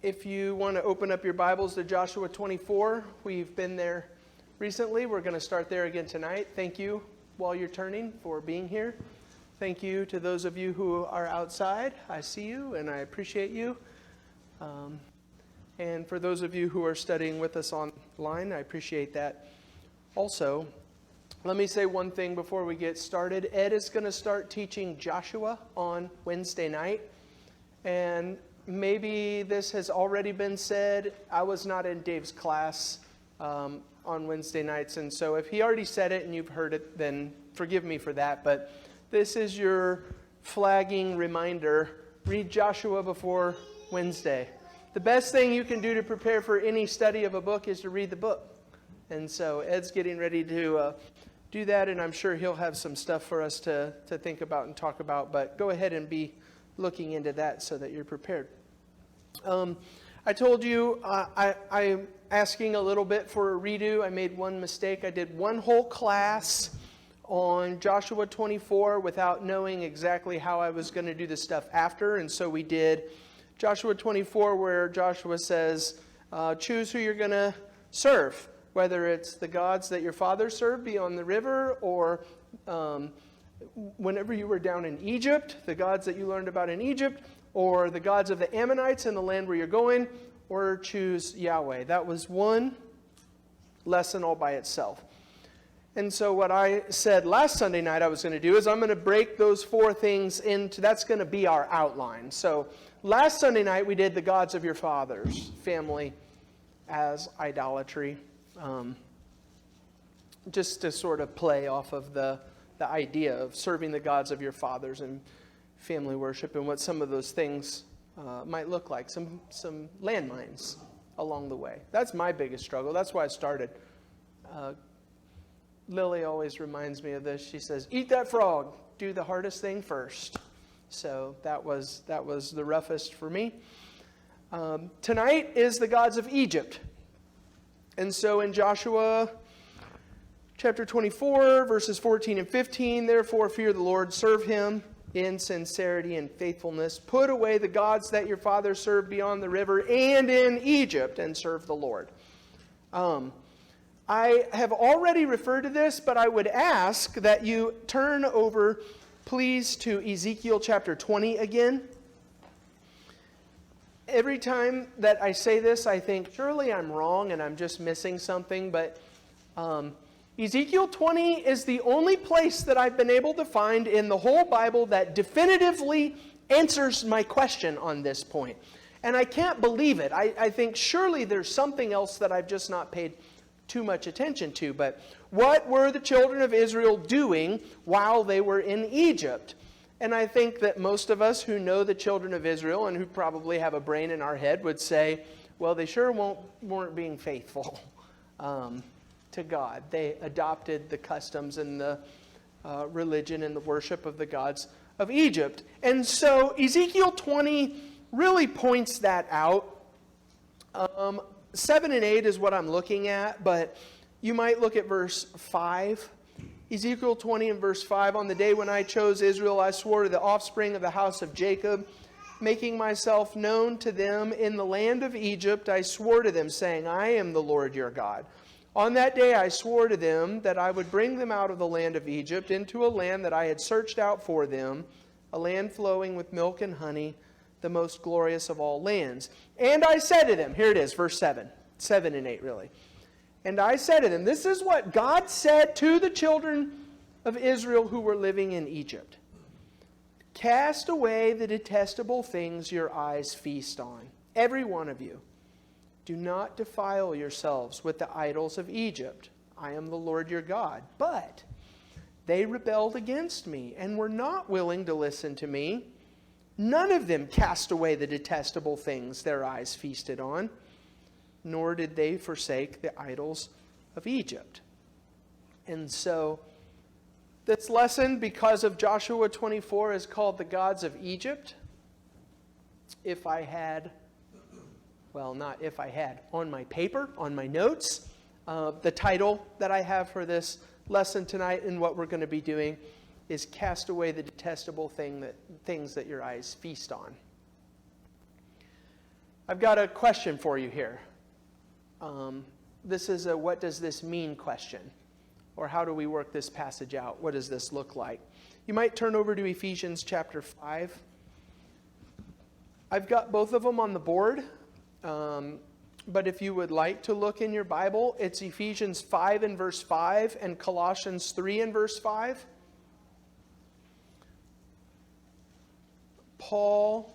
If you want to open up your Bibles to Joshua 24, we've been there recently. We're going to start there again tonight. Thank you, while you're turning, for being here. Thank you to those of you who are outside. I see you and I appreciate you. And for those of you who are studying with us online, I appreciate that also. Let me say one thing before we get started. Ed is going to start teaching Joshua on Wednesday night. And maybe this has already been said. I was not in Dave's class on Wednesday nights. And so if he already said it and you've heard it, then forgive me for that. But this is your flagging reminder. Read Joshua before Wednesday. The best thing you can do to prepare for any study of a book is to read the book. And so Ed's getting ready to do that, and I'm sure he'll have some stuff for us to think about and talk about. But go ahead and be looking into that so that you're prepared. I told you I'm asking a little bit for a redo. I made one mistake. I did one whole class on Joshua 24 without knowing exactly how I was going to do the stuff after. And so we did Joshua 24 where Joshua says, choose who you're going to serve, whether it's the gods that your father served beyond the river, or whenever you were down in Egypt, the gods that you learned about in Egypt, or the gods of the Ammonites in the land where you're going, or choose Yahweh. That was one lesson all by itself. And so what I said last Sunday night I was going to do is I'm going to break those four things into, that's going to be our outline. So last Sunday night we did the gods of your fathers, family as idolatry. Just to sort of play off of the idea of serving the gods of your fathers and family worship and what some of those things might look like. Some landmines along the way. That's my biggest struggle. That's why I started. Lily always reminds me of this. She says, eat that frog. Do the hardest thing first. So that was the roughest for me. Tonight is the gods of Egypt. And so in Joshua chapter 24, verses 14 and 15, therefore fear the Lord, serve him in sincerity and faithfulness. Put away the gods that your father served beyond the river and in Egypt, and serve the Lord. I have already referred to this, but I would ask that you turn over, please, to Ezekiel chapter 20 again. Every time that I say this, I think, surely I'm wrong and I'm just missing something. But Ezekiel 20 is the only place that I've been able to find in the whole Bible that definitively answers my question on this point. And I can't believe it. I think surely there's something else that I've just not paid too much attention to. But what were the children of Israel doing while they were in Egypt? And I think that most of us who know the children of Israel and who probably have a brain in our head would say, well, they sure weren't being faithful to God. They adopted the customs and the religion and the worship of the gods of Egypt. And so Ezekiel 20 really points that out. 7 and 8 is what I'm looking at, but you might look at verse 5. Ezekiel 20 and verse 5, on the day when I chose Israel, I swore to the offspring of the house of Jacob, making myself known to them in the land of Egypt. I swore to them, saying, I am the Lord your God. On that day I swore to them that I would bring them out of the land of Egypt into a land that I had searched out for them, a land flowing with milk and honey, the most glorious of all lands. And I said to them, here it is, verse 7 and 8 really. And I said to them, this is what God said to the children of Israel who were living in Egypt. Cast away the detestable things your eyes feast on, every one of you. Do not defile yourselves with the idols of Egypt. I am the Lord your God. But they rebelled against me and were not willing to listen to me. None of them cast away the detestable things their eyes feasted on, nor did they forsake the idols of Egypt. And so this lesson, because of Joshua 24, is called the gods of Egypt. If I had, well, not if I had, on my paper, on my notes, the title that I have for this lesson tonight and what we're going to be doing is cast away the detestable things that your eyes feast on. I've got a question for you here. This is a what does this mean question. Or how do we work this passage out? What does this look like? You might turn over to Ephesians chapter 5. I've got both of them on the board. But if you would like to look in your Bible, it's Ephesians 5 and verse 5 and Colossians 3 and verse 5. Paul,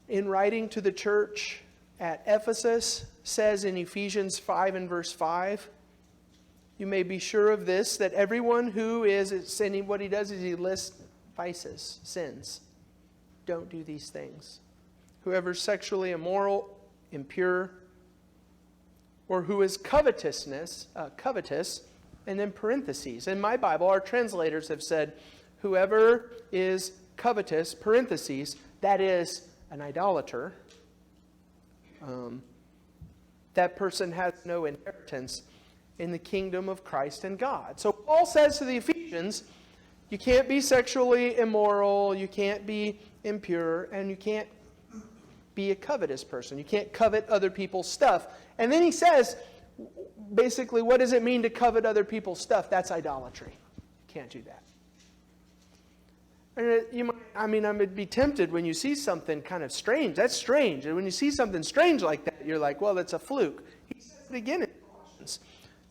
in writing to the church at Ephesus, says in Ephesians 5 and verse 5, you may be sure of this, that everyone who is sinning, what he does is he lists vices, sins. Don't do these things. Whoever is sexually immoral, impure, or who is covetous, and then parentheses. In my Bible, our translators have said, whoever is covetous, parentheses, that is an idolater. That person has no inheritance in the kingdom of Christ and God. So Paul says to the Ephesians, you can't be sexually immoral, you can't be impure, and you can't be a covetous person. You can't covet other people's stuff. And then he says, basically, what does it mean to covet other people's stuff? That's idolatry. You can't do that. And I would be tempted when you see something kind of strange. That's strange. And when you see something strange like that, you're like, well, that's a fluke. He says it again in Colossians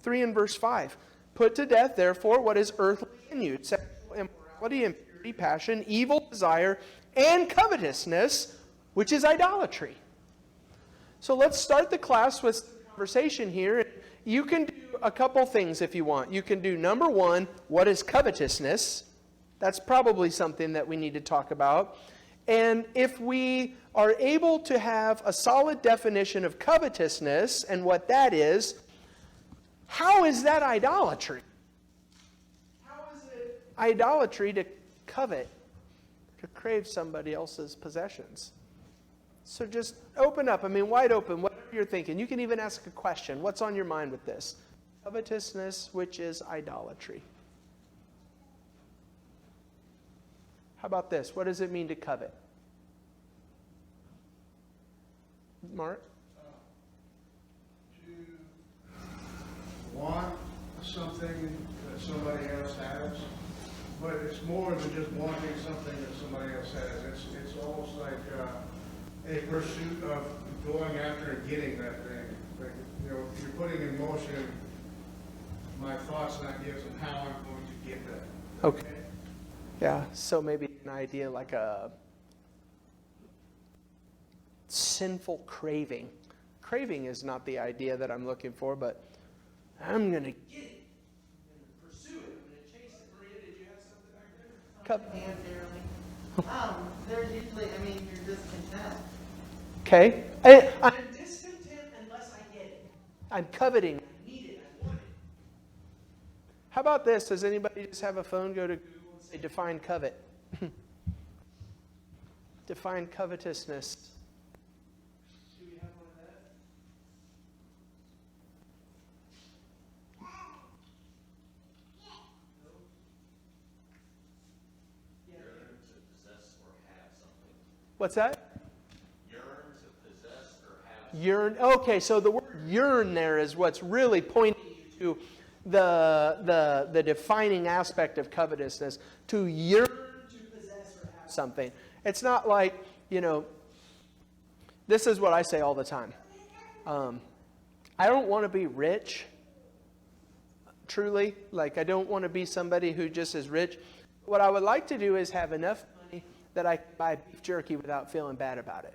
3 and verse 5. Put to death, therefore, what is earthly in you, sexual immorality, impurity, passion, evil desire, and covetousness, which is idolatry. So let's start the class with a conversation here. You can do a couple things if you want. You can do, number one, what is covetousness? That's probably something that we need to talk about. And if we are able to have a solid definition of covetousness and what that is, how is that idolatry? How is it idolatry to covet, to crave somebody else's possessions? So just open up, wide open, whatever you're thinking. You can even ask a question. What's on your mind with this? Covetousness, which is idolatry. How about this? What does it mean to covet? Mark? To want something that somebody else has, but it's more than just wanting something that somebody else has. It's almost like a pursuit of going after and getting that thing. Like, you're putting in motion my thoughts and ideas on how I'm going to get that. Okay. Yeah, so maybe an idea like a sinful craving. Craving is not the idea that I'm looking for, but I'm going to get it. I'm going to pursue it. I'm going to chase it. Maria, did you have something back there? There's usually, you're discontent. Okay. I'm discontent unless I get it. I'm coveting. I need it. I want it. How about this? Does anybody just have a phone? Go to Google and say define covet. Define covetousness. Do we have one of that? No? Yeah. Yearn to possess or have something. What's that? Yearn to possess or have something. Yearn. Okay, so the word yearn there is what's really pointing you to the defining aspect of covetousness. To yearn to possess or have something. It's not like, this is what I say all the time. I don't want to be rich, truly. Like, I don't want to be somebody who just is rich. What I would like to do is have enough money that I can buy beef jerky without feeling bad about it.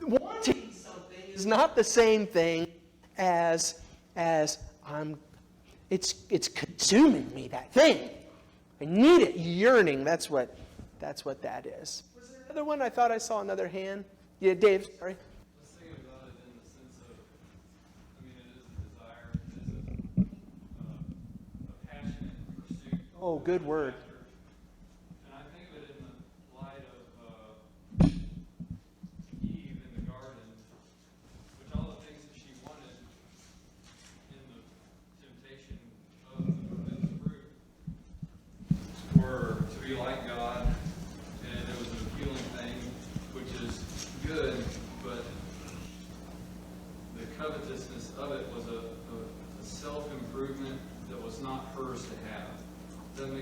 Wanting something is not the same thing as it's consuming me, that thing. I need it. Yearning, that's what that is. Was there another one? I thought I saw another hand. Yeah, Dave, sorry. Let's think about it in the sense of, it is a desire, it is a passionate pursuit. Oh, good word. And I think of it in the light of Eve in the garden, which all the things that she wanted in the temptation of the forbidden fruit were to be like God, and it was an appealing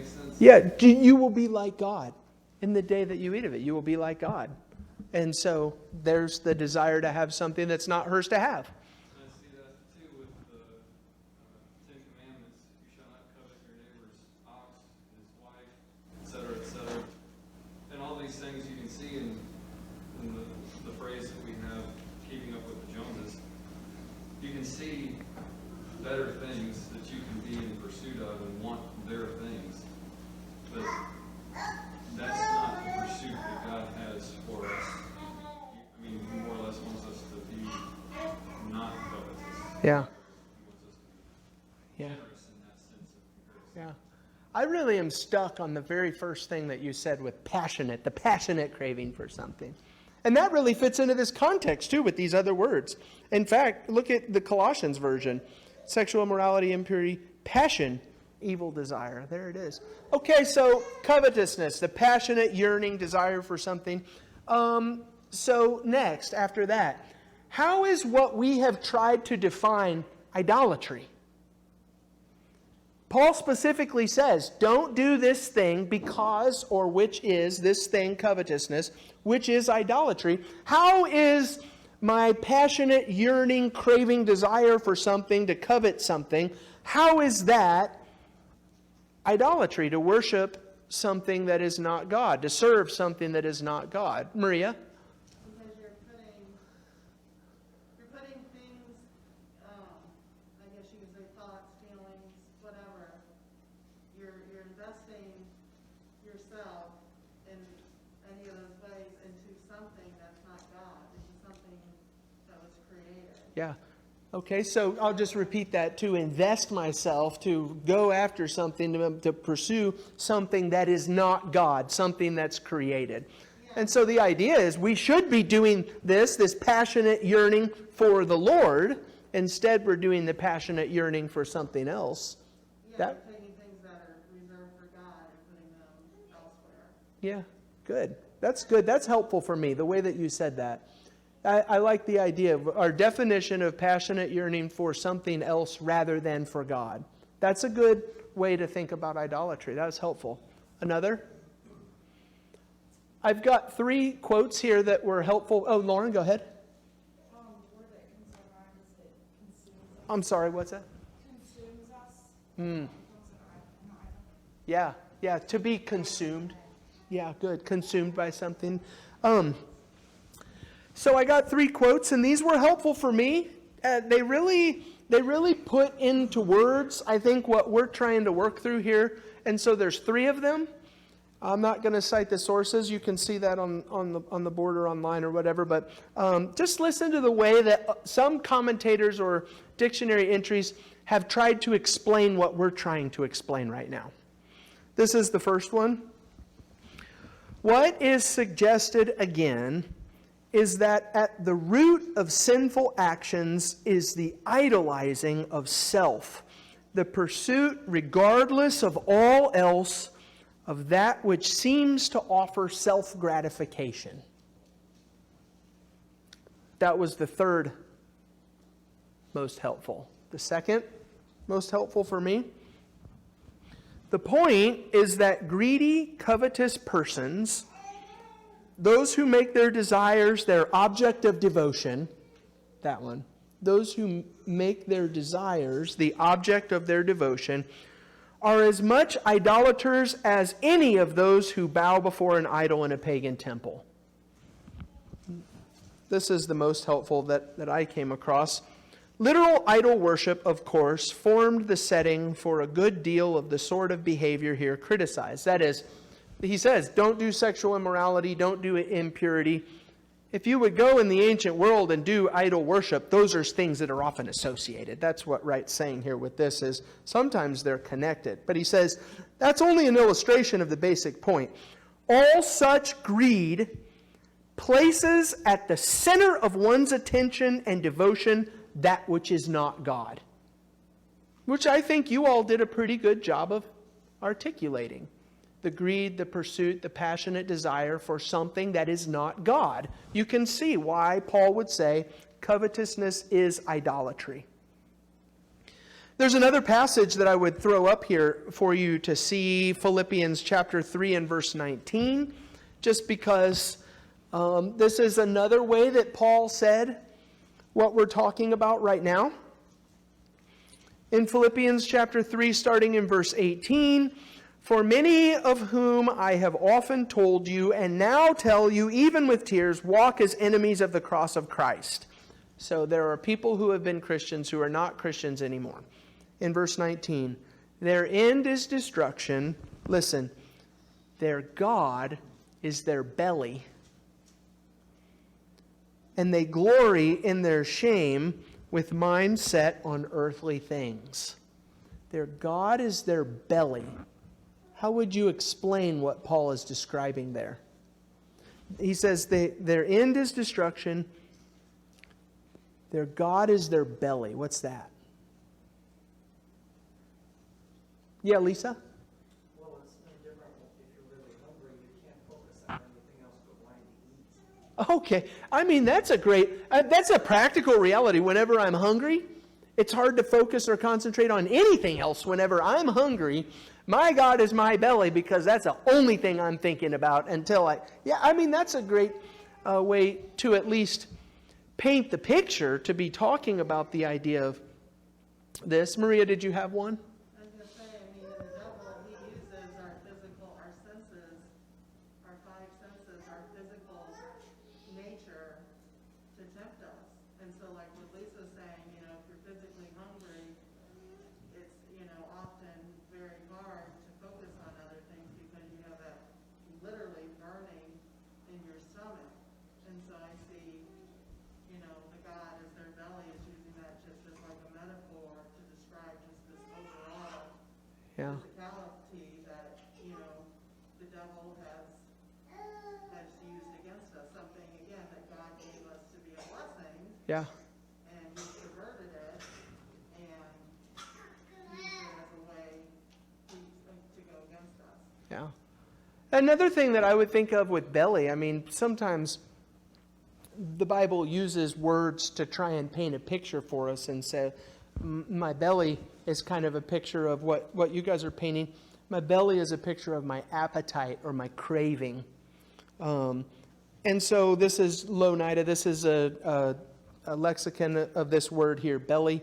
make sense? Yeah, you will be like God. In the day that you eat of it, you will be like God. And so there's the desire to have something that's not hers to have. And I see that too with the Ten Commandments. You shall not covet your neighbor's ox, his wife, etc., etc. And all these things you can see in the phrase that we have, keeping up with the Joneses. You can see better things that you can be in pursuit of and want their things. But that's not the pursuit that God has for us. I mean, He more or less wants us to be not covetous. Yeah. He wants us to be Yeah. generous in that sense of comparison. Yeah. I really am stuck on the very first thing that you said with passionate, the passionate craving for something. And that really fits into this context too with these other words. In fact, look at the Colossians version. Sexual immorality, impurity, passion, evil desire. There it is. Okay, so covetousness, the passionate yearning desire for something. So next, after that, how is what we have tried to define idolatry? Paul specifically says, don't do this thing because, or which is, this thing, covetousness, which is idolatry. How is my passionate, yearning, craving, desire for something, to covet something, how is that idolatry, to worship something that is not God, to serve something that is not God? Maria? Because you're putting things, I guess you could say thoughts, feelings, whatever. You're investing yourself in any of those ways into something that's not God, into something that was created. Yeah. Okay, so I'll just repeat that. To invest myself, to go after something, to pursue something that is not God, something that's created. And so the idea is we should be doing this passionate yearning for the Lord. Instead, we're doing the passionate yearning for something else. Yeah, That- you're taking things that are reserved for God and putting them elsewhere. Yeah, good. That's good. That's helpful for me, the way that you said that. I like the idea of our definition of passionate yearning for something else rather than for God. That's a good way to think about idolatry. That was helpful. Another? I've got 3 quotes here that were helpful. Oh, Lauren, go ahead. I'm sorry, what's that? Consumes us. Yeah, to be consumed. Yeah, good. Consumed by something. So I got 3 quotes, and these were helpful for me. They really put into words, I think, what we're trying to work through here. And so there's 3 of them. I'm not going to cite the sources. You can see that on the board or online or whatever. But just listen to the way that some commentators or dictionary entries have tried to explain what we're trying to explain right now. This is the first one. What is suggested again is that at the root of sinful actions is the idolizing of self, the pursuit, regardless of all else, of that which seems to offer self-gratification. That was the third most helpful. The second most helpful for me. The point is that greedy, covetous persons, those who make their desires their object of devotion, that one, those who make their desires the object of their devotion, are as much idolaters as any of those who bow before an idol in a pagan temple. This is the most helpful that I came across. Literal idol worship, of course, formed the setting for a good deal of the sort of behavior here criticized. That is, he says, don't do sexual immorality, don't do impurity. If you would go in the ancient world and do idol worship, those are things that are often associated. That's what Wright's saying here with this, is sometimes they're connected. But he says, that's only an illustration of the basic point. All such greed places at the center of one's attention and devotion that which is not God. Which I think you all did a pretty good job of articulating. The greed, the pursuit, the passionate desire for something that is not God. You can see why Paul would say covetousness is idolatry. There's another passage that I would throw up here for you to see, Philippians chapter 3 and verse 19, just because this is another way that Paul said what we're talking about right now. In Philippians chapter 3, starting in verse 18, "For many of whom I have often told you, and now tell you, even with tears, walk as enemies of the cross of Christ." So there are people who have been Christians who are not Christians anymore. In verse 19, "Their end is destruction." Listen, "Their God is their belly, and they glory in their shame with mind set on earthly things." Their God is their belly. How would you explain what Paul is describing there? He says their end is destruction. Their God is their belly. What's that? Yeah, Lisa? Well, it's no different if you're really hungry, you can't focus on anything else but wanting to eat. Okay. I mean, that's a practical reality. Whenever I'm hungry, it's hard to focus or concentrate on anything else whenever I'm hungry. My God is my belly, because that's the only thing I'm thinking about until that's a great way to at least paint the picture, to be talking about the idea of this. Maria, did you have one? I was gonna say, the devil, he uses our senses, our five senses, our physical nature to tempt us. And so like what Lisa's saying, if you're physically hungry, it's, often very hard to focus on other things because you have that literally burning in your stomach. And so I see, the God is their belly is using that just as like a metaphor to describe just this overall Yeah. physicality that, the devil has used against us. Something, again, that God gave us to be a blessing, Yeah. and he perverted it and used it as a way to go against us. Yeah. Another thing that I would think of with belly, sometimes the Bible uses words to try and paint a picture for us and say, my belly is kind of a picture of what you guys are painting. My belly is a picture of my appetite or my craving. And so this is Lonida. This is a lexicon of this word here, belly.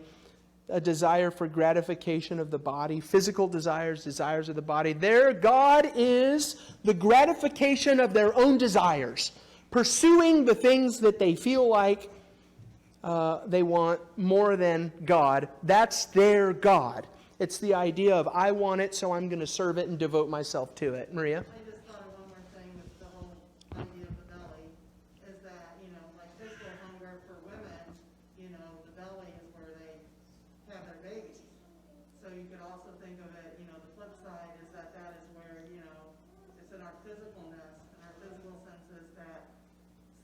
A desire for gratification of the body, physical desires of the body. Their God is the gratification of their own desires, pursuing the things that they feel like they want more than God. That's their God. It's the idea of, I want it, so I'm going to serve it and devote myself to it. Maria? I just thought of one more thing with the whole idea of the belly, is that, like physical hunger for women, the belly is where they have their babies. So you could also think of it, the flip side is that is where, it's in our physicalness and our physical senses that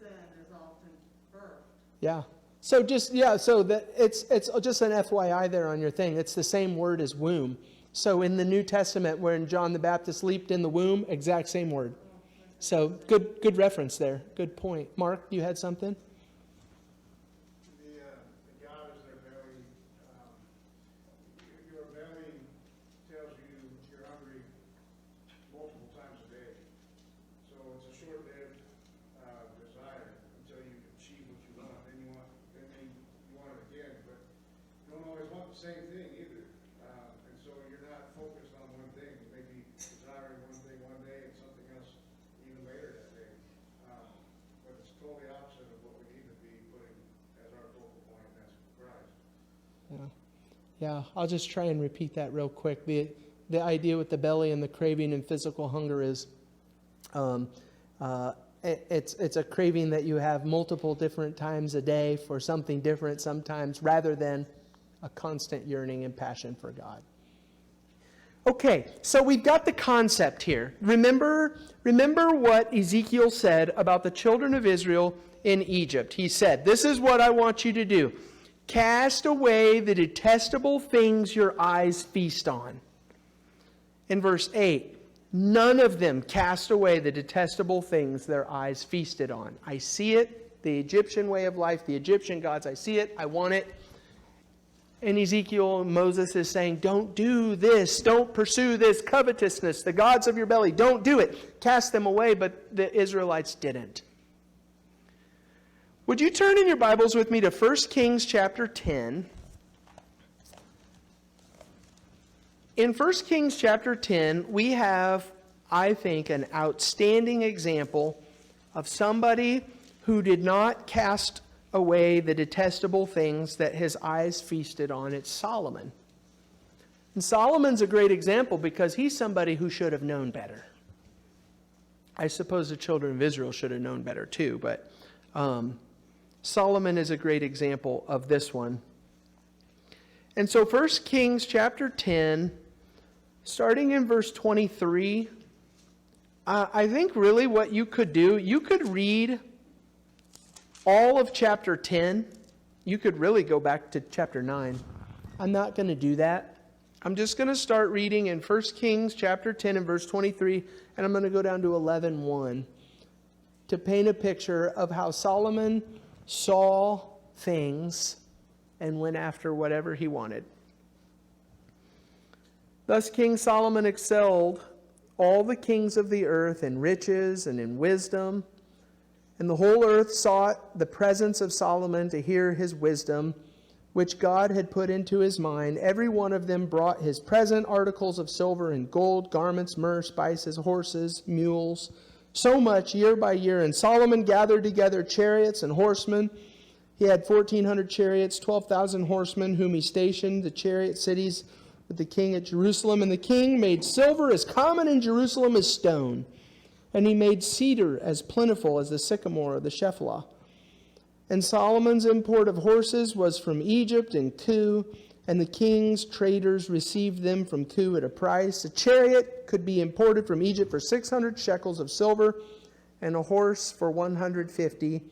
sin is often birthed. Yeah. So it's just an FYI there on your thing. It's the same word as womb. So in the New Testament, when John the Baptist leaped in the womb, exact same word. So good reference there. Good point. Mark, you had something? The God is their belly. Your belly tells you you're hungry multiple times a day. So it's a short-lived desire until you achieve what you want. Then you want it again, but you don't always want the same thing either. And so you're not focused on one thing. You may be desiring one thing one day and something else even later that day. But it's totally opposite of what we need to be putting as our focal point, and that's Christ. Yeah, I'll just try and repeat that real quick. The idea with the belly and the craving and physical hunger is it's a craving that you have multiple different times a day for something different sometimes, rather than a constant yearning and passion for God. Okay, so we've got the concept here. Remember what Ezekiel said about the children of Israel in Egypt. He said, this is what I want you to do. Cast away the detestable things your eyes feast on. In verse 8, none of them cast away the detestable things their eyes feasted on. I see it, the Egyptian way of life, the Egyptian gods, I see it, I want it. in Ezekiel, Moses is saying, don't do this. Don't pursue this covetousness. The gods of your belly, don't do it. Cast them away, but the Israelites didn't. Would you turn in your Bibles with me to 1 Kings chapter 10? In 1 Kings chapter 10, we have, I think, an outstanding example of somebody who did not cast away the detestable things that his eyes feasted on. It's Solomon. And Solomon's a great example because he's somebody who should have known better. I suppose the children of Israel should have known better too, but Solomon is a great example of this one. And so 1 Kings chapter 10, starting in verse 23, I think really what you could do, you could read all of chapter 10. You could really go back to chapter 9. I'm not going to do that. I'm just going to start reading in 1 Kings chapter 10 and verse 23, and I'm going to go down to 11:1 to paint a picture of how Solomon saw things and went after whatever he wanted. Thus King Solomon excelled all the kings of the earth in riches and in wisdom. And the whole earth sought the presence of Solomon to hear his wisdom, which God had put into his mind. Every one of them brought his present articles of silver and gold, garments, myrrh, spices, horses, mules, so much year by year. And Solomon gathered together chariots and horsemen. He had 1,400 chariots, 12,000 horsemen, whom he stationed the chariot cities with the king at Jerusalem. And the king made silver as common in Jerusalem as stone. And he made cedar as plentiful as the sycamore or the shephelah. And Solomon's import of horses was from Egypt and Cu, and the king's traders received them from Cu at a price. A chariot could be imported from Egypt for 600 shekels of silver, and a horse for 150.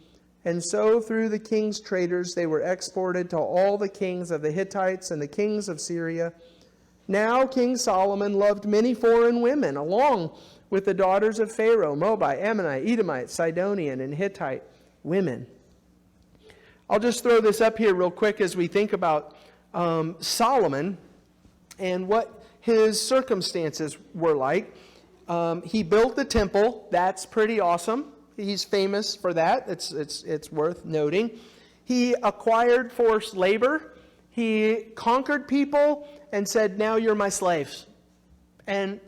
And so through the king's traders they were exported to all the kings of the Hittites and the kings of Syria. Now King Solomon loved many foreign women, along with the daughters of Pharaoh, Moabite, Ammonite, Edomite, Sidonian, and Hittite women. I'll just throw this up here real quick as we think about Solomon and what his circumstances were like. He built the temple. That's pretty awesome. He's famous for that. It's worth noting. He acquired forced labor. He conquered people and said, now you're my slaves. And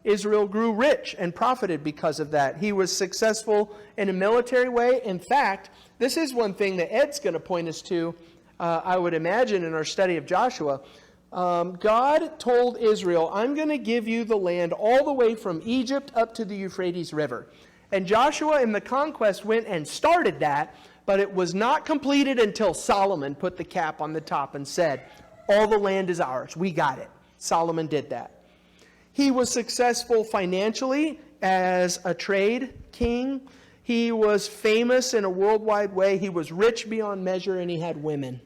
Israel grew rich and profited because of that. He was successful in a military way. In fact, this is one thing that Ed's going to point us to, I would imagine, in our study of Joshua. God told Israel, I'm going to give you the land all the way from Egypt up to the Euphrates River. And Joshua in the conquest went and started that, but it was not completed until Solomon put the cap on the top and said, all the land is ours. We got it. Solomon did that. He was successful financially as a trade king. He was famous in a worldwide way. He was rich beyond measure, and he had women.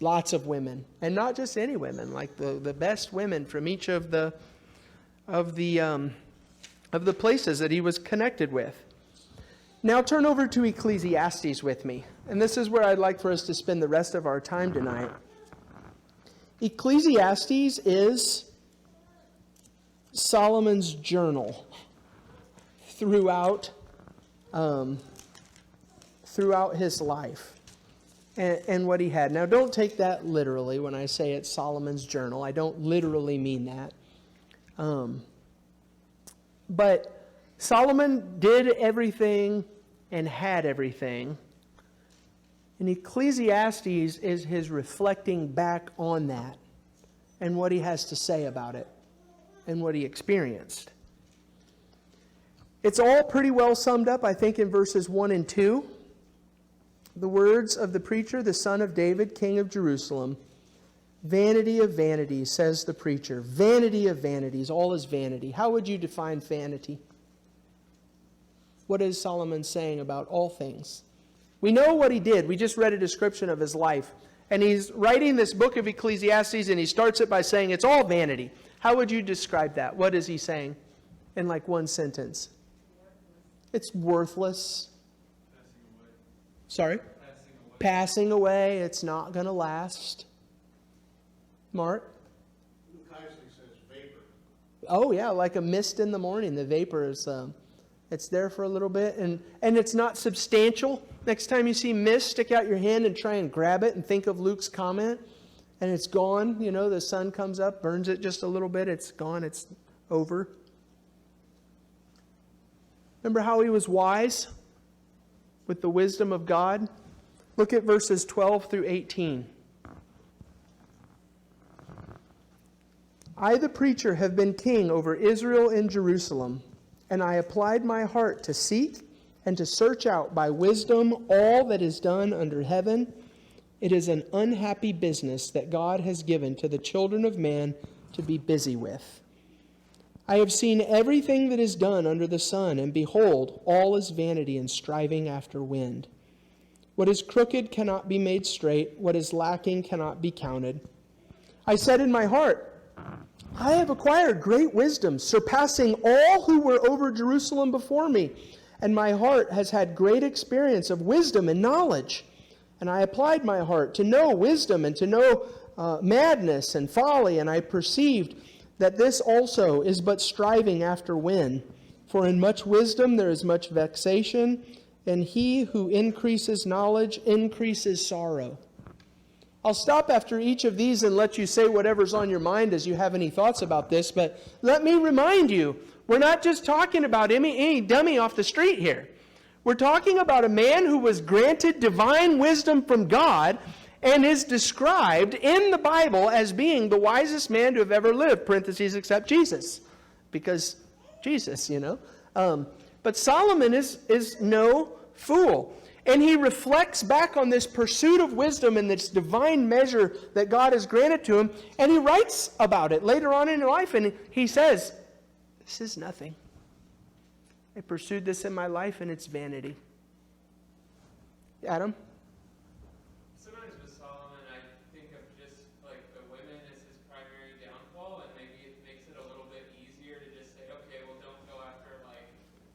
Lots of women. And not just any women, like the best women from each of the places that he was connected with. Now turn over to Ecclesiastes with me. And this is where I'd like for us to spend the rest of our time tonight. Ecclesiastes is Solomon's journal throughout his life and what he had. Now, don't take that literally when I say it's Solomon's journal. I don't literally mean that. But Solomon did everything and had everything. And Ecclesiastes is his reflecting back on that and what he has to say about it and what he experienced. It's all pretty well summed up, I think, in verses 1 and 2. The words of the preacher, the son of David, king of Jerusalem. Vanity of vanities, says the preacher. Vanity of vanities, all is vanity. How would you define vanity? What is Solomon saying about all things? We know what he did. We just read a description of his life. And he's writing this book of Ecclesiastes, and he starts it by saying it's all vanity. How would you describe that? What is he saying in like one sentence? It's worthless. Sorry? Passing away. It's not going to last. Mark? Luke Heisley says vapor. Oh, yeah, like a mist in the morning. The vapor is, it's there for a little bit, and it's not substantial. Next time you see mist, stick out your hand and try and grab it and think of Luke's comment, and it's gone. You know, the sun comes up, burns it just a little bit, it's gone, it's over. Remember how he was wise with the wisdom of God? Look at verses 12 through 18. I, the preacher, have been king over Israel and Jerusalem, and I applied my heart to seek and to search out by wisdom all that is done under heaven. It is an unhappy business that God has given to the children of man to be busy with. I have seen everything that is done under the sun, and behold, all is vanity and striving after wind. What is crooked cannot be made straight. What is lacking cannot be counted. I said in my heart, I have acquired great wisdom, surpassing all who were over Jerusalem before me. And my heart has had great experience of wisdom and knowledge. And I applied my heart to know wisdom and to know madness and folly. And I perceived that this also is but striving after wind. For in much wisdom there is much vexation, and he who increases knowledge increases sorrow. I'll stop after each of these and let you say whatever's on your mind as you have any thoughts about this, but let me remind you, we're not just talking about any dummy off the street here. We're talking about a man who was granted divine wisdom from God and is described in the Bible as being the wisest man to have ever lived, parentheses, except Jesus, because Jesus, you know. But Solomon is no fool. And he reflects back on this pursuit of wisdom and this divine measure that God has granted to him, and he writes about it later on in life, and he says, this is nothing. I pursued this in my life, and it's vanity. Adam? Sometimes with Solomon, I think of just like the women as his primary downfall, and maybe it makes it a little bit easier to just say, okay, well, don't go after like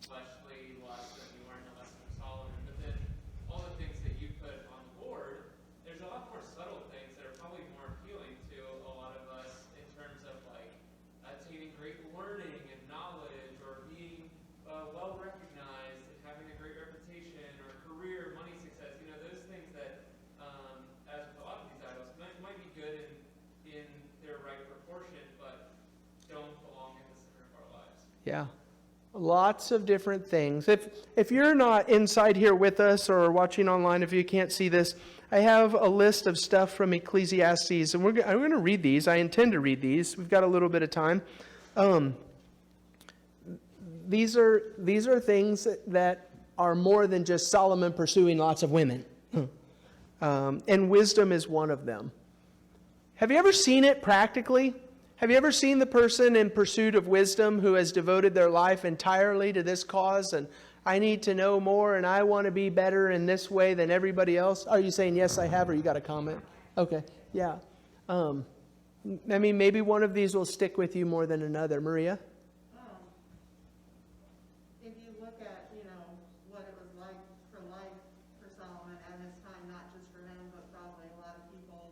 fleshly lust that you learn the lesson of Solomon. But then all the things that you put on the board, there's a lot more subtle things that are probably more appealing to a lot of us in terms of like attaining great learning and knowledge, or being well recognized and having a great reputation, or career, money, success. You know, those things that, as with a lot of these idols, might be good in their right proportion, but don't belong in the center of our lives. Yeah. Lots of different things. If you're not inside here with us or watching online, if you can't see this, I have a list of stuff from Ecclesiastes, and I'm going to read these. I intend to read these. We've got a little bit of time. These are things that are more than just Solomon pursuing lots of women. And wisdom is one of them. Have you ever seen it practically? Have you ever seen the person in pursuit of wisdom who has devoted their life entirely to this cause, and I need to know more and I want to be better in this way than everybody else? Are you saying yes, I have, or you got a comment? Okay, yeah. I mean, maybe one of these will stick with you more than another. Maria? If you look at, you know, what it was like for Solomon at his time, not just for him, but probably a lot of people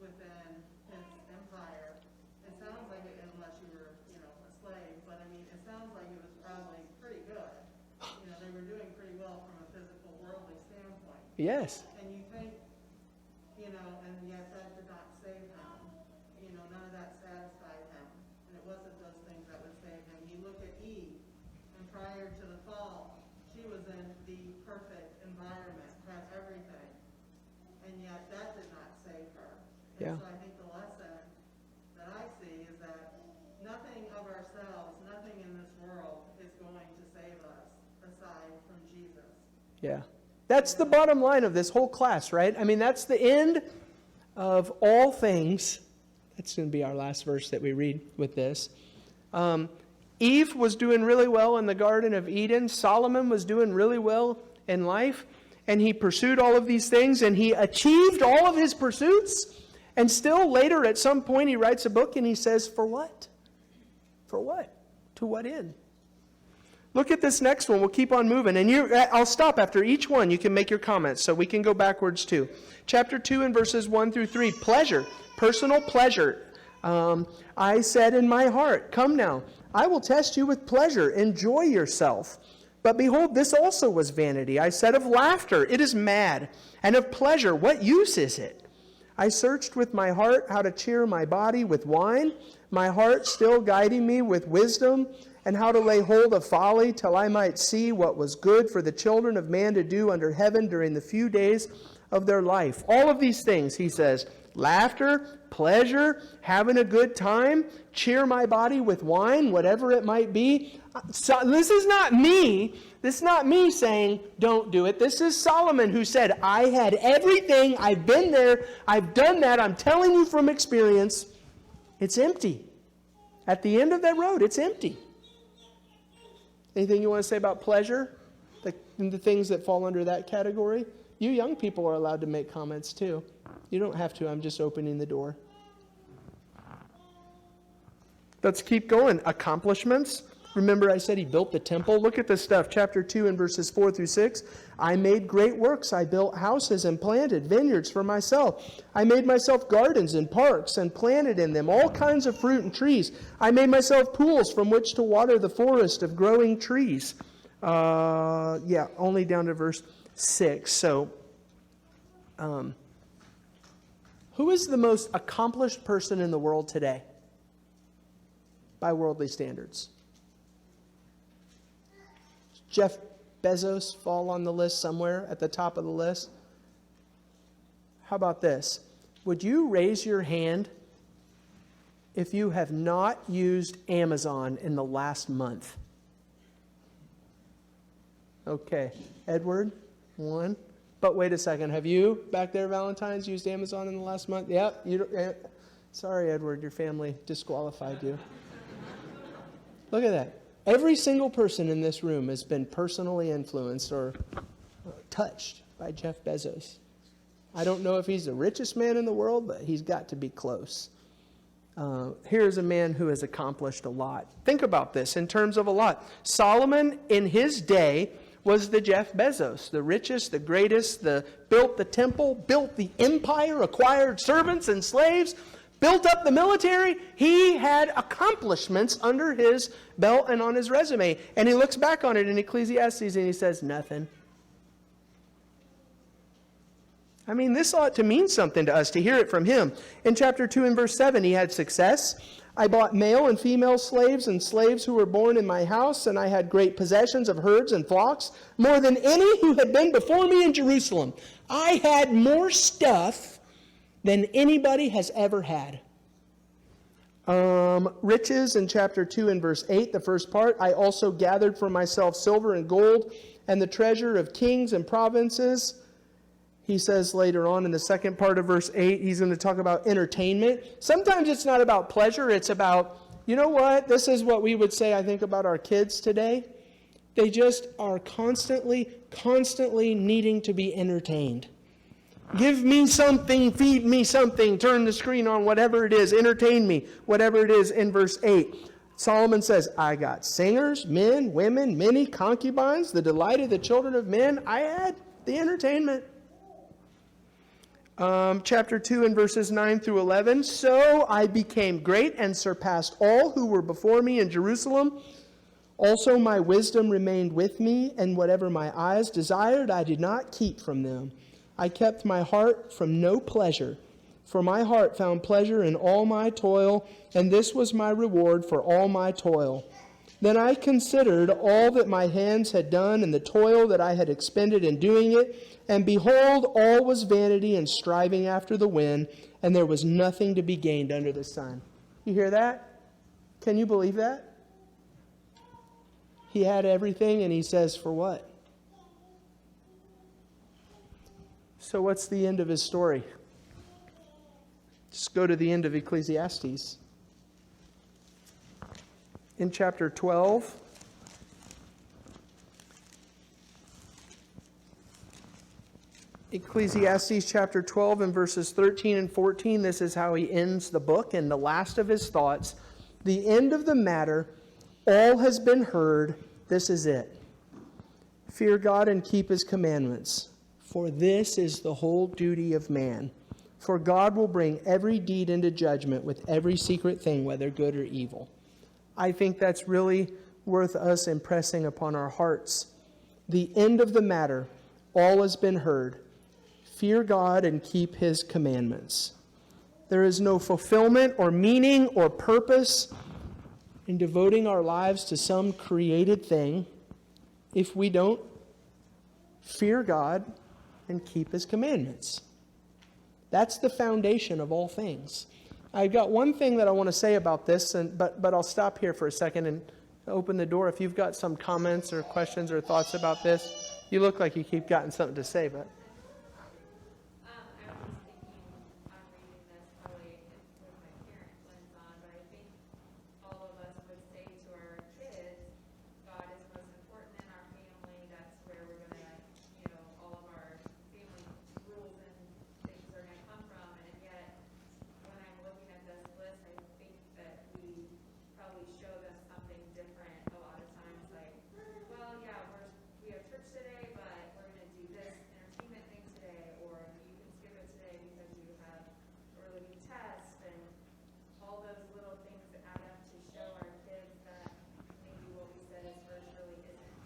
within his empire, it sounds like it, unless you were, you know, a slave, but I mean, it sounds like it was probably pretty good. You know, they were doing pretty well from a physical, worldly standpoint. Yes. And you think, you know, and yet that did not save him. You know, none of that satisfied him. And it wasn't those things that would save him. You look at Eve, and prior to the fall, she was in the perfect environment, had everything. And yet that did not save her. And Yeah. so I think the lesson that I see is that nothing of ourselves, nothing in this world is going to save us aside from Jesus. Yeah. That's the bottom line of this whole class, right? I mean, that's the end of all things. That's going to be our last verse that we read with this. Eve was doing really well in the Garden of Eden. Solomon was doing really well in life. And he pursued all of these things, and he achieved all of his pursuits. And still later, at some point, he writes a book and he says, for what? For what? To what end? Look at this next one. We'll keep on moving. And I'll stop after each one. You can make your comments, so we can go backwards too. Chapter 2 and verses 1 through 3. Pleasure. Personal pleasure. I said in my heart, come now, I will test you with pleasure. Enjoy yourself. But behold, this also was vanity. I said of laughter, it is mad. And of pleasure, what use is it? I searched with my heart how to cheer my body with wine, my heart still guiding me with wisdom, and how to lay hold of folly till I might see what was good for the children of man to do under heaven during the few days of their life. All of these things, he says, laughter, pleasure, having a good time, cheer my body with wine, whatever it might be. So this is not me. This is not me saying, don't do it. This is Solomon who said, I had everything. I've been there. I've done that. I'm telling you from experience, it's empty. At the end of that road, it's empty. Anything you want to say about pleasure? The things that fall under that category? You young people are allowed to make comments too. You don't have to. I'm just opening the door. Let's keep going. Accomplishments. Remember I said he built the temple? Look at this stuff. Chapter 2 and verses 4 through 6. I made great works. I built houses and planted vineyards for myself. I made myself gardens and parks and planted in them all kinds of fruit and trees. I made myself pools from which to water the forest of growing trees. Only down to verse 6. So, who is the most accomplished person in the world today? By worldly standards. Jeff Bezos fall on the list somewhere at the top of the list? How about this? Would you raise your hand if you have not used Amazon in the last month? Okay. Edward, 1. But wait a second. Have you, back there, Valentine's, used Amazon in the last month? Yep. Sorry, Edward, your family disqualified you. Look at that. Every single person in this room has been personally influenced or touched by Jeff Bezos. I don't know if he's the richest man in the world, but he's got to be close. Here's a man who has accomplished a lot. Think about this in terms of a lot. Solomon, in his day, was the Jeff Bezos, the richest, the greatest, built the temple, built the empire, acquired servants and slaves, built up the military. He had accomplishments under his belt and on his resume. And he looks back on it in Ecclesiastes and he says, nothing. I mean, this ought to mean something to us to hear it from him. In chapter 2 and verse 7, he had success. I bought male and female slaves and slaves who were born in my house, and I had great possessions of herds and flocks, more than any who had been before me in Jerusalem. I had more stuff than anybody has ever had. Riches in chapter 2 and verse 8, the first part. I also gathered for myself silver and gold and the treasure of kings and provinces. He says later on in the second part of verse 8, he's going to talk about entertainment. Sometimes it's not about pleasure. It's about, you know what? This is what we would say, I think, about our kids today. They just are constantly needing to be entertained. Give me something, feed me something, turn the screen on, whatever it is, entertain me, whatever it is in verse 8. Solomon says, I got singers, men, women, many concubines, the delight of the children of men. I had the entertainment. Chapter 2 and verses 9 through 11. So I became great and surpassed all who were before me in Jerusalem. Also my wisdom remained with me, and whatever my eyes desired, I did not keep from them. I kept my heart from no pleasure, for my heart found pleasure in all my toil, and this was my reward for all my toil. Then I considered all that my hands had done and the toil that I had expended in doing it, and behold, all was vanity and striving after the wind, and there was nothing to be gained under the sun. You hear that? Can you believe that? He had everything, and he says, for what? So what's the end of his story? Just go to the end of Ecclesiastes. In chapter 12, Ecclesiastes chapter 12 and verses 13 and 14, this is how he ends the book and the last of his thoughts. The end of the matter, all has been heard, This is it. Fear God and keep his commandments, for this is the whole duty of man. For God will bring every deed into judgment with every secret thing, whether good or evil. I think that's really worth us impressing upon our hearts. The end of the matter, all has been heard. Fear God and keep his commandments. There is no fulfillment or meaning or purpose in devoting our lives to some created thing if we don't fear God and keep his commandments. That's the foundation of all things. I've got one thing that I want to say about this, but I'll stop here for a second and open the door. If you've got some comments or questions or thoughts about this, you look like you keep gotten something to say, but... I was just thinking, I'm reading this probably with my parent lens on, but I think all of us would say to our kids, God is most important in our family. That's where we're going to, all of our family rules and things are going to come from. And yet, when I'm looking at this list, I think that we probably show them something different a lot of times. Like, well, yeah, we have church today, but we're going to do this entertainment thing today, or you can skip it today because you have a really big test, and all those little things that add up to show our kids that maybe what we said is first really isn't.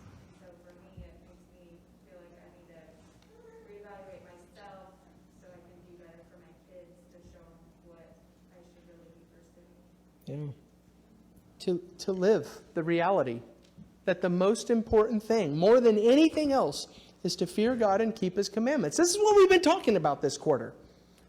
So for me, it makes me feel like I need to reevaluate myself so I can do better for my kids to show them what I should really be pursuing. Yeah. To live the reality that the most important thing, more than anything else, is to fear God and keep his commandments. This is what we've been talking about this quarter.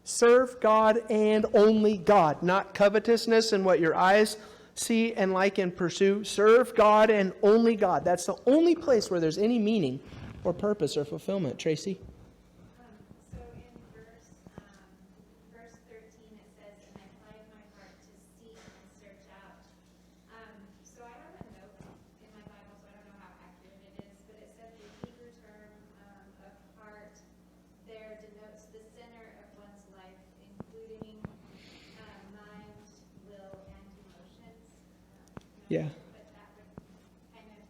Serve God and only God, not covetousness and what your eyes see and like and pursue. Serve God and only God. That's the only place where there's any meaning or purpose or fulfillment. Tracy? So in verse 13 it says, "And I applied my heart to seek and search out." So I have a note in my Bible, so I don't know how accurate it is, but it says the Hebrew term of heart there denotes the center of one's life, including mind, will, and emotions. Yeah. But that would kind of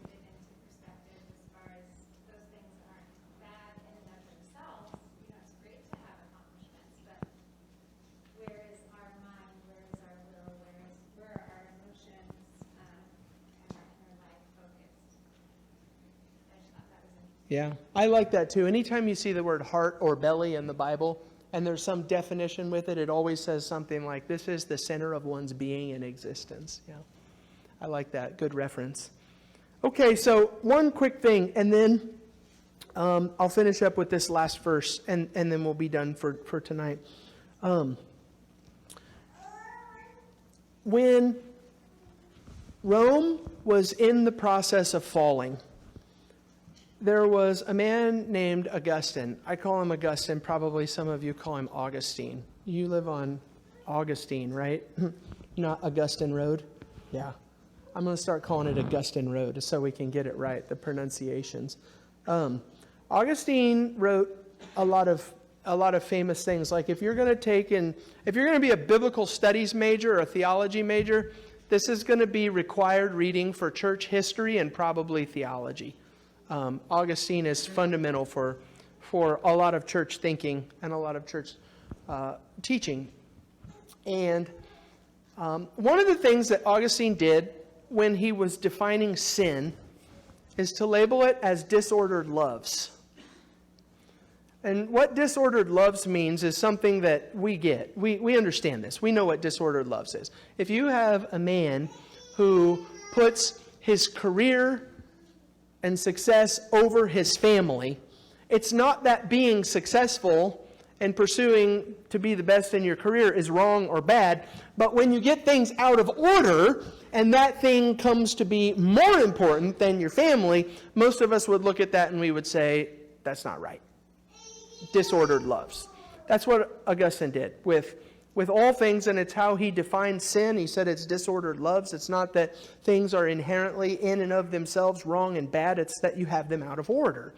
put it into perspective as far as those things aren't bad in and of themselves. It's great to have accomplishments, but where is our mind? Where is our will? Where are our emotions and our inner life focused? I just thought that was interesting. Yeah, I like that too. Anytime you see the word heart or belly in the Bible, and there's some definition with it, it always says something like, this is the center of one's being and existence. Yeah, I like that. Good reference. Okay, so one quick thing, and then I'll finish up with this last verse, and then we'll be done for tonight. When Rome was in the process of falling, there was a man named Augustine. I call him Augustine. Probably some of you call him Augustine. You live on Augustine, right? Not Augustine Road? Yeah. I'm going to start calling it Augustine Road so we can get it right, the pronunciations. Augustine wrote a lot of famous things. Like if you're going to be a biblical studies major or a theology major, this is going to be required reading for church history and probably theology. Augustine is fundamental for a lot of church thinking and a lot of church teaching. And one of the things that Augustine did when he was defining sin is to label it as disordered loves. And what disordered loves means is something that we get. We understand this. We know what disordered loves is. If you have a man who puts his career and success over his family, it's not that being successful and pursuing to be the best in your career is wrong or bad, but when you get things out of order and that thing comes to be more important than your family, most of us would look at that and we would say, that's not right. Disordered loves. That's what Augustine did with all things, and it's how he defined sin. He said it's disordered loves. It's not that things are inherently in and of themselves wrong and bad. It's that you have them out of order.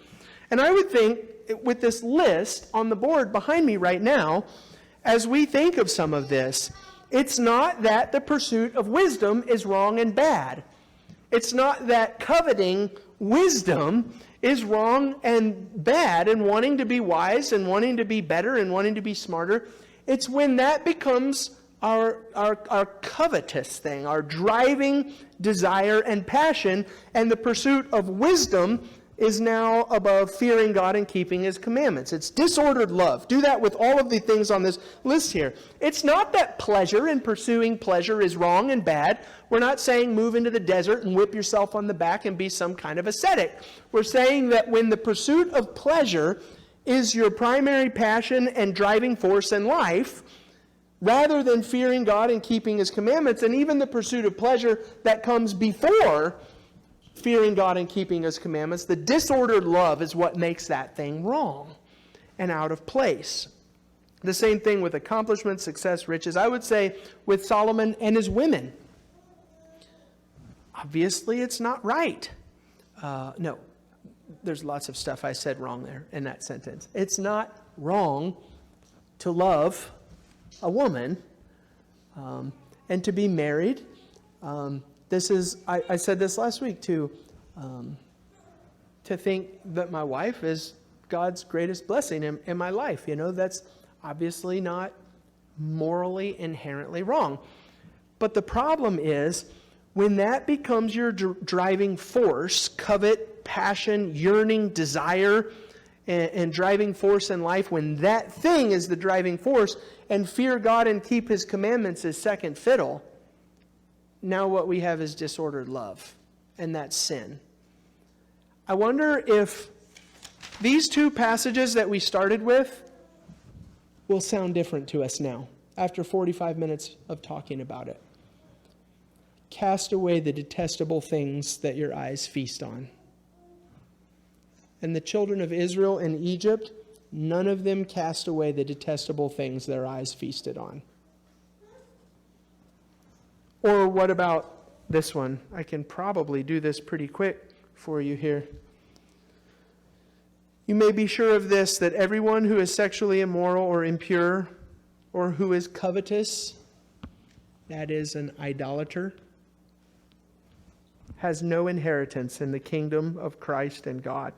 And I would think with this list on the board behind me right now, as we think of some of this, it's not that the pursuit of wisdom is wrong and bad. It's not that coveting wisdom is wrong and bad and wanting to be wise and wanting to be better and wanting to be smarter. It's when that becomes our covetous thing, our driving desire and passion, and the pursuit of wisdom is now above fearing God and keeping His commandments. It's disordered love. Do that with all of the things on this list here. It's not that pleasure and pursuing pleasure is wrong and bad. We're not saying move into the desert and whip yourself on the back and be some kind of ascetic. We're saying that when the pursuit of pleasure is your primary passion and driving force in life, rather than fearing God and keeping His commandments, and even the pursuit of pleasure that comes before fearing God and keeping His commandments, the disordered love is what makes that thing wrong and out of place. The same thing with accomplishment, success, riches. I would say with Solomon and his women. Obviously, it's not right. No, there's lots of stuff I said wrong there in that sentence. It's not wrong to love a woman and to be married. This is, I said this last week too, to think that my wife is God's greatest blessing in my life. You know, that's obviously not morally inherently wrong. But the problem is when that becomes your driving force, covet, passion, yearning, desire, and driving force in life, when that thing is the driving force and fear God and keep His commandments is second fiddle, now what we have is disordered love, and that's sin. I wonder if these two passages that we started with will sound different to us now, after 45 minutes of talking about it. Cast away the detestable things that your eyes feast on. And the children of Israel in Egypt, none of them cast away the detestable things their eyes feasted on. Or what about this one? I can probably do this pretty quick for you here. You may be sure of this, that everyone who is sexually immoral or impure, or who is covetous, that is an idolater, has no inheritance in the kingdom of Christ and God.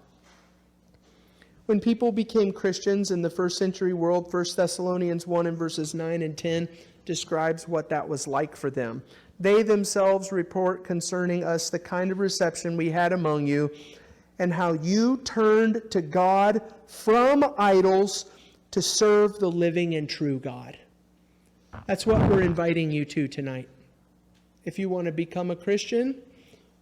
When people became Christians in the first century world, 1 Thessalonians 1 and verses 9 and 10 describes what that was like for them. They themselves report concerning us the kind of reception we had among you, and how you turned to God from idols to serve the living and true God. That's what we're inviting you to tonight. If you want to become a Christian,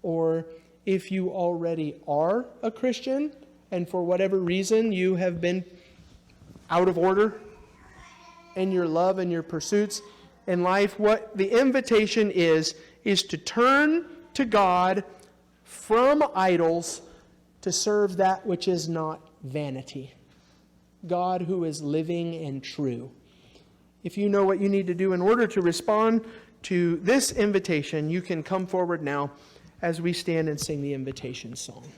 or if you already are a Christian, and for whatever reason you have been out of order in your love and your pursuits in life, what the invitation is to turn to God from idols to serve that which is not vanity. God who is living and true. If you know what you need to do in order to respond to this invitation, you can come forward now as we stand and sing the invitation song.